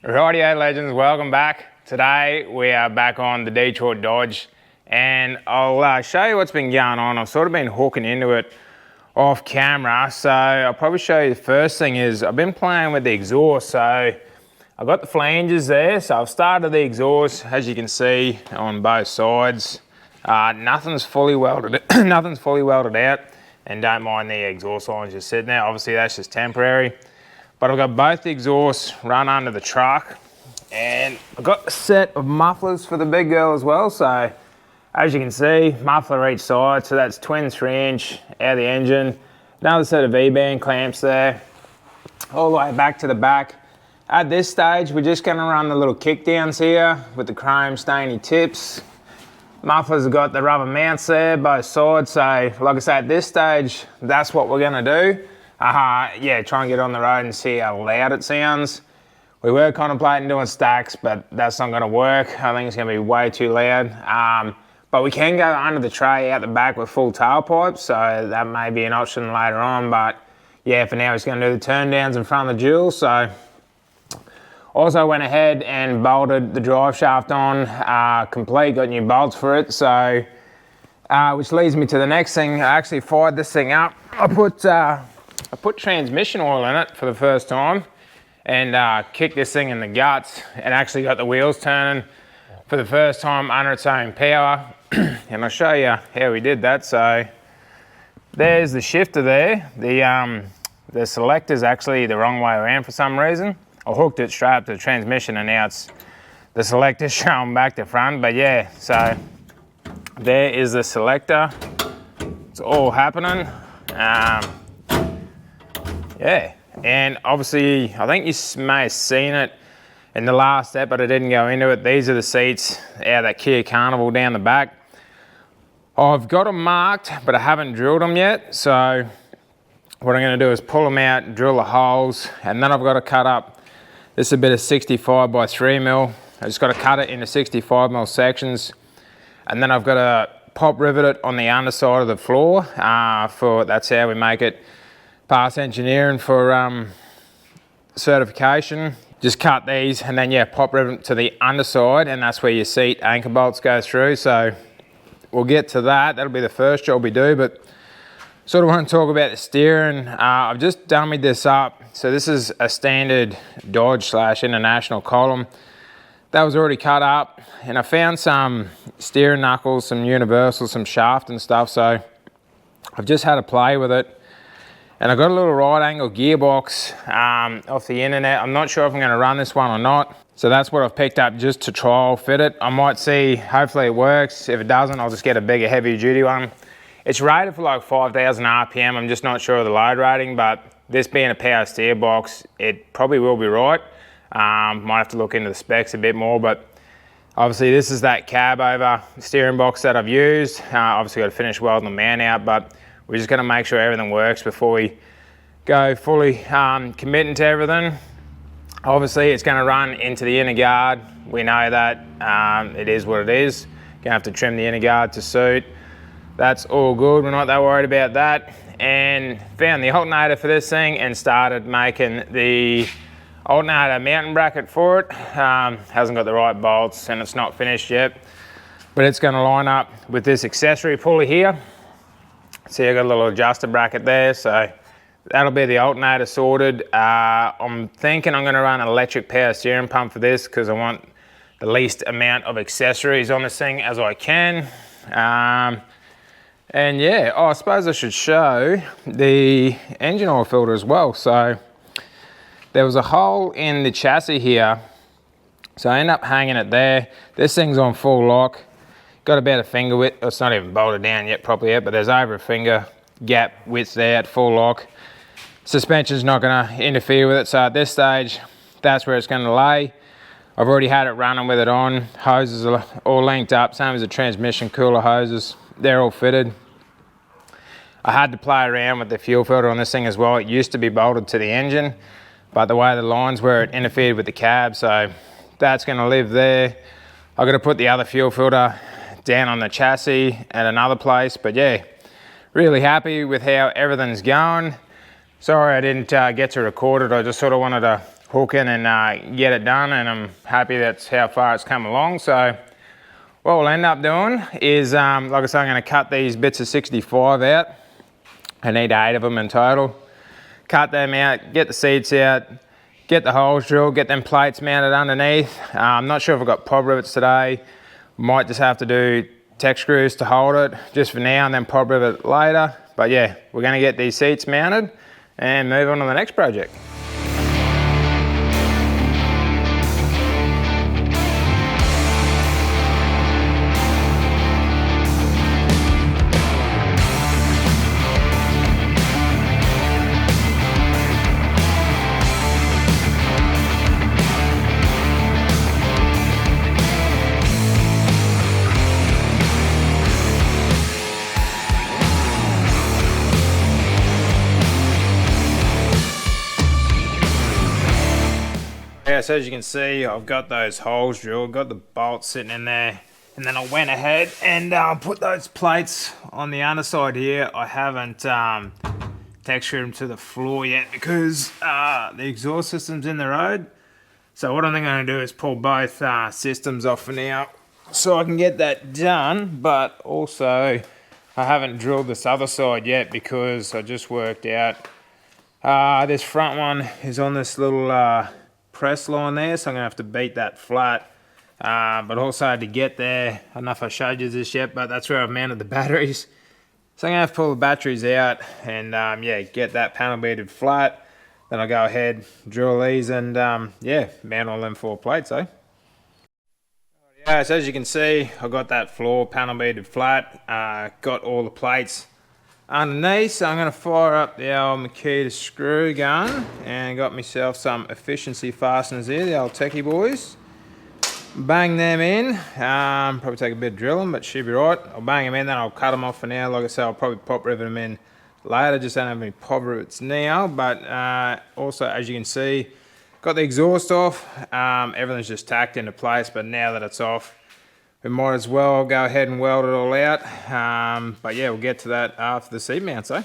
Rightio legends, welcome back. Today we are back on the Detroit Dodge and I'll show you what's been going on. I've sort of been hooking into it off camera, so I'll probably show you the first thing is I've been playing with the exhaust. So I've got the flanges there, so I've started the exhaust as you can see on both sides. Nothing's fully welded nothing's fully welded out, and don't mind the exhaust lines just sitting there. Obviously that's just temporary. But I've got both the exhausts run under the truck, and I've got a set of mufflers for the big girl as well. So as you can see, muffler each side, so that's twin 3-inch out of the engine. Another set of V-band clamps there, all the way back to the back. At this stage, we're just gonna run the little kickdowns here with the chrome stainy tips. Mufflers have got the rubber mounts there, both sides. So like I say, at this stage, that's what we're gonna do. Yeah, try and get on the road and see how loud it sounds. We were contemplating doing stacks, but that's not gonna work. I think it's gonna be way too loud. But we can go under the tray out the back with full tailpipes, so that may be an option later on. But yeah, for now, it's gonna do the turn downs in front of the dual. So also went ahead and bolted the drive shaft on, complete, got new bolts for it. So, which leads me to the next thing. I actually fired this thing up. I put transmission oil in it for the first time and kicked this thing in the guts and actually got the wheels turning for the first time under its own power. And I'll show you how we did that. So there's the shifter there. The selector's actually the wrong way around for some reason. I hooked it straight up to the transmission and now it's the selector's showing back to front. But yeah, so there is the selector. It's all happening. Yeah, and obviously, I think you may have seen it in the last step, but I didn't go into it. These are the seats out of that Kia Carnival down the back. I've got them marked, but I haven't drilled them yet. So what I'm gonna do is pull them out, drill the holes, and then I've got to cut up, this is a bit of 65 by 3 mil. I just got to cut it into 65 mil sections. And then I've got to pop rivet it on the underside of the floor. That's how we make it pass engineering for certification. Just cut these and then yeah, pop rivet to the underside, and that's where your seat anchor bolts go through. So we'll get to that. That'll be the first job we do, but sort of want to talk about the steering. I've just dummied this up. So this is a standard Dodge / International column. That was already cut up, and I found some steering knuckles, some universal, some shaft and stuff. So I've just had to play with it. And I got a little right angle gearbox off the internet. I'm not sure if I'm gonna run this one or not. So that's what I've picked up just to trial fit it. I might see, hopefully it works. If it doesn't, I'll just get a bigger, heavy duty one. It's rated for like 5,000 RPM. I'm just not sure of the load rating, but this being a power steer box, it probably will be right. Might have to look into the specs a bit more, but obviously this is that cab over steering box that I've used. Obviously got to finish welding the man out, but we're just gonna make sure everything works before we go fully committing to everything. Obviously it's gonna run into the inner guard. We know that, it is what it is. Gonna have to trim the inner guard to suit. That's all good, we're not that worried about that. And found the alternator for this thing and started making the alternator mounting bracket for it. Hasn't got the right bolts and it's not finished yet, but it's gonna line up with this accessory pulley here. See, I got a little adjuster bracket there, so that'll be the alternator sorted. I'm thinking I'm gonna run an electric power steering pump for this because I want the least amount of accessories on this thing as I can. And yeah, I suppose I should show the engine oil filter as well. So there was a hole in the chassis here, so I ended up hanging it there. This thing's on full lock. Got about a finger width, it's not even bolted down yet properly yet, but there's over a finger gap width there at full lock. Suspension's not gonna interfere with it, so at this stage, that's where it's gonna lay. I've already had it running with it on. Hoses are all linked up, same as the transmission cooler hoses. They're all fitted. I had to play around with the fuel filter on this thing as well. It used to be bolted to the engine, but the way the lines were, it interfered with the cab, so that's gonna live there. I've got to put the other fuel filter down on the chassis at another place, but yeah, really happy with how everything's going. Sorry I didn't get to record it. I just sort of wanted to hook in and get it done, and I'm happy that's how far it's come along. So what we'll end up doing is, like I said, I'm going to cut these bits of 65 out. I need 8 of them in total. Cut them out, get the seats out, get the holes drilled, get them plates mounted underneath. I'm not sure if I've got pod rivets today. Might just have to do tech screws to hold it just for now, and then pod rivet later. But yeah, we're going to get these seats mounted and move on to the next project. Yeah, so as you can see, I've got those holes drilled, got the bolts sitting in there, and then I went ahead and put those plates on the underside here. I haven't textured them to the floor yet because the exhaust system's in the road. So what I'm going to do is pull both systems off for now so I can get that done, but also I haven't drilled this other side yet because I just worked out this front one is on this little press line there, so I'm gonna have to beat that flat, but also to get there, I don't know if I showed you this yet, but that's where I've mounted the batteries. So I'm gonna have to pull the batteries out and yeah, get that panel beaded flat. Then I'll go ahead, drill these, and yeah, mount all them 4 plates, eh? Yeah, so as you can see, I got that floor panel beaded flat, got all the plates underneath, so I'm going to fire up the old Makita screw gun and got myself some efficiency fasteners here, the old techie boys. Bang them in, probably take a bit of drilling, but should be right. I'll bang them in, then I'll cut them off for now. Like I said, I'll probably pop rivet them in later, just don't have any pop rivets now. But also, as you can see, got the exhaust off, everything's just tacked into place, but now that it's off, we might as well go ahead and weld it all out. But yeah, we'll get to that after the seat mounts, eh?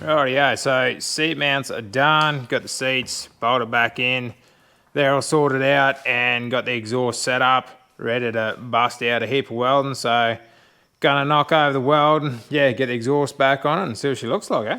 Rightio, so seat mounts are done, got the seats bolted back in, they're all sorted out, and got the exhaust set up, ready to bust out a heap of welding. So gonna knock over the weld and yeah, get the exhaust back on it and see what she looks like, eh?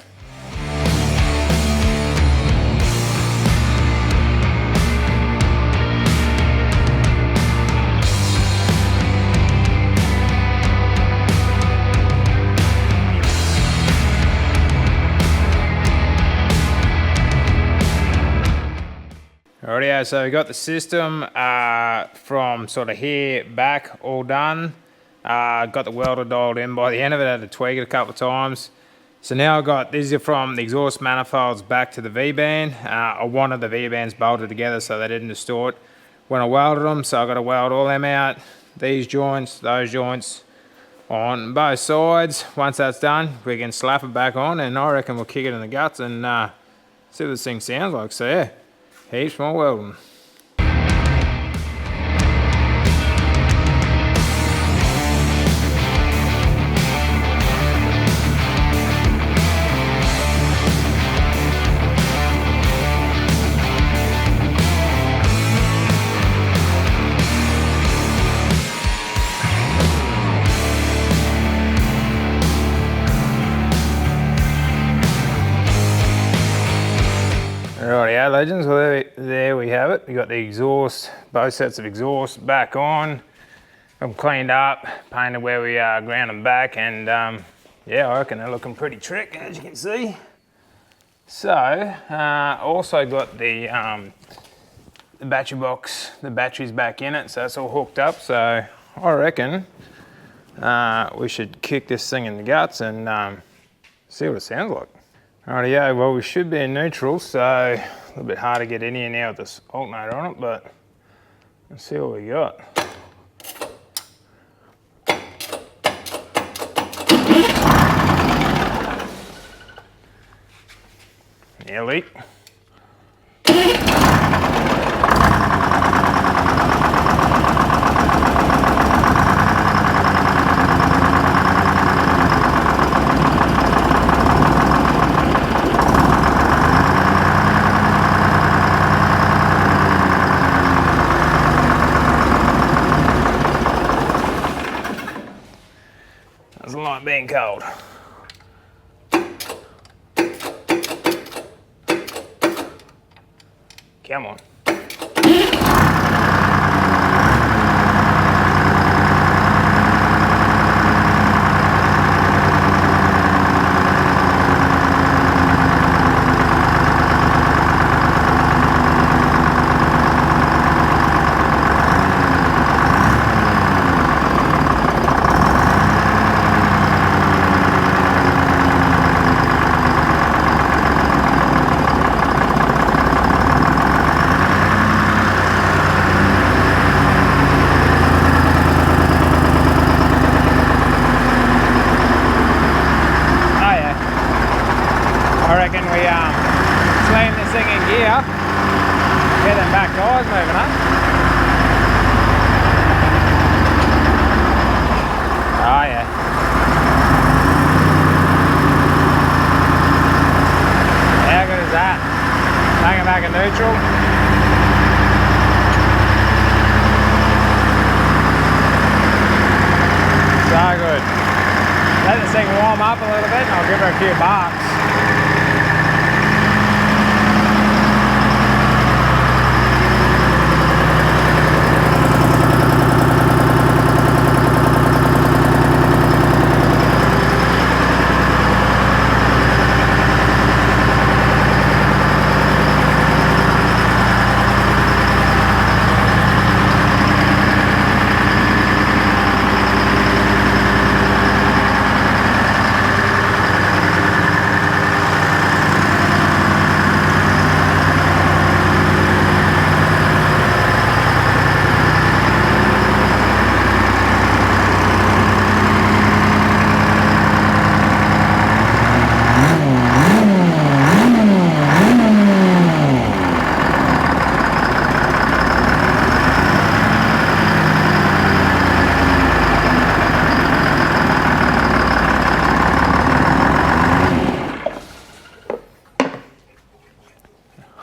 Rightio, so we got the system from sort of here back all done. Got the welder dialed in by the end of it, had to tweak it a couple of times. So now I've got, these are from the exhaust manifolds back to the V-band. I wanted the V-bands bolted together so they didn't distort when I welded them, so I've got to weld all them out, these joints, those joints on both sides. Once that's done, we can slap it back on, and I reckon we'll kick it in the guts and see what this thing sounds like. So yeah, heaps more welding. Rightio, legends, well there we have it. We got the exhaust, both sets of exhaust back on. I'm cleaned up, painted where we ground them back, and yeah, I reckon they're looking pretty trick, as you can see. So, also got the battery box, the batteries back in it, so that's all hooked up. So I reckon we should kick this thing in the guts and see what it sounds like. Rightio, well we should be in neutral, so a little bit hard to get in here now with this alternator on it, but let's see what we got. Nearly. getting cold. Come on. I reckon we slam this thing in gear, get them back tyres moving up. Oh yeah. How good is that? Take it back in neutral. So good. Let this thing warm up a little bit and I'll give her a few barks.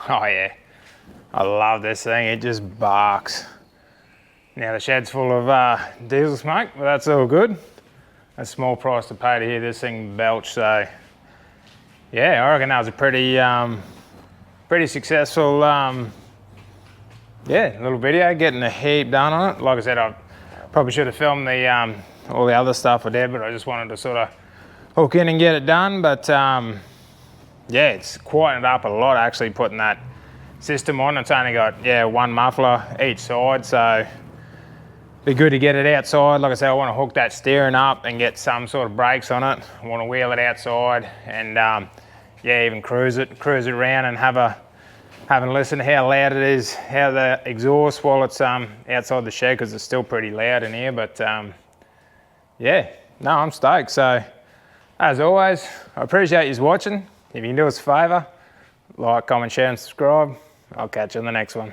Oh yeah, I love this thing, it just barks. Now the shed's full of diesel smoke, but that's all good. A small price to pay to hear this thing belch, so yeah, I reckon that was a pretty successful yeah, little video, getting the heap done on it. Like I said, I probably should have filmed the all the other stuff I did, but I just wanted to sort of hook in and get it done. But yeah, it's quietened up a lot actually putting that system on. It's only got, yeah, one muffler each side, so be good to get it outside. Like I said, I want to hook that steering up and get some sort of brakes on it. I want to wheel it outside and yeah, even cruise it around and have a listen to how loud it is, how the exhaust while it's outside the shed, because it's still pretty loud in here. But yeah, no, I'm stoked. So as always, I appreciate you watching. If you can do us a favour, like, comment, share and subscribe. I'll catch you in the next one.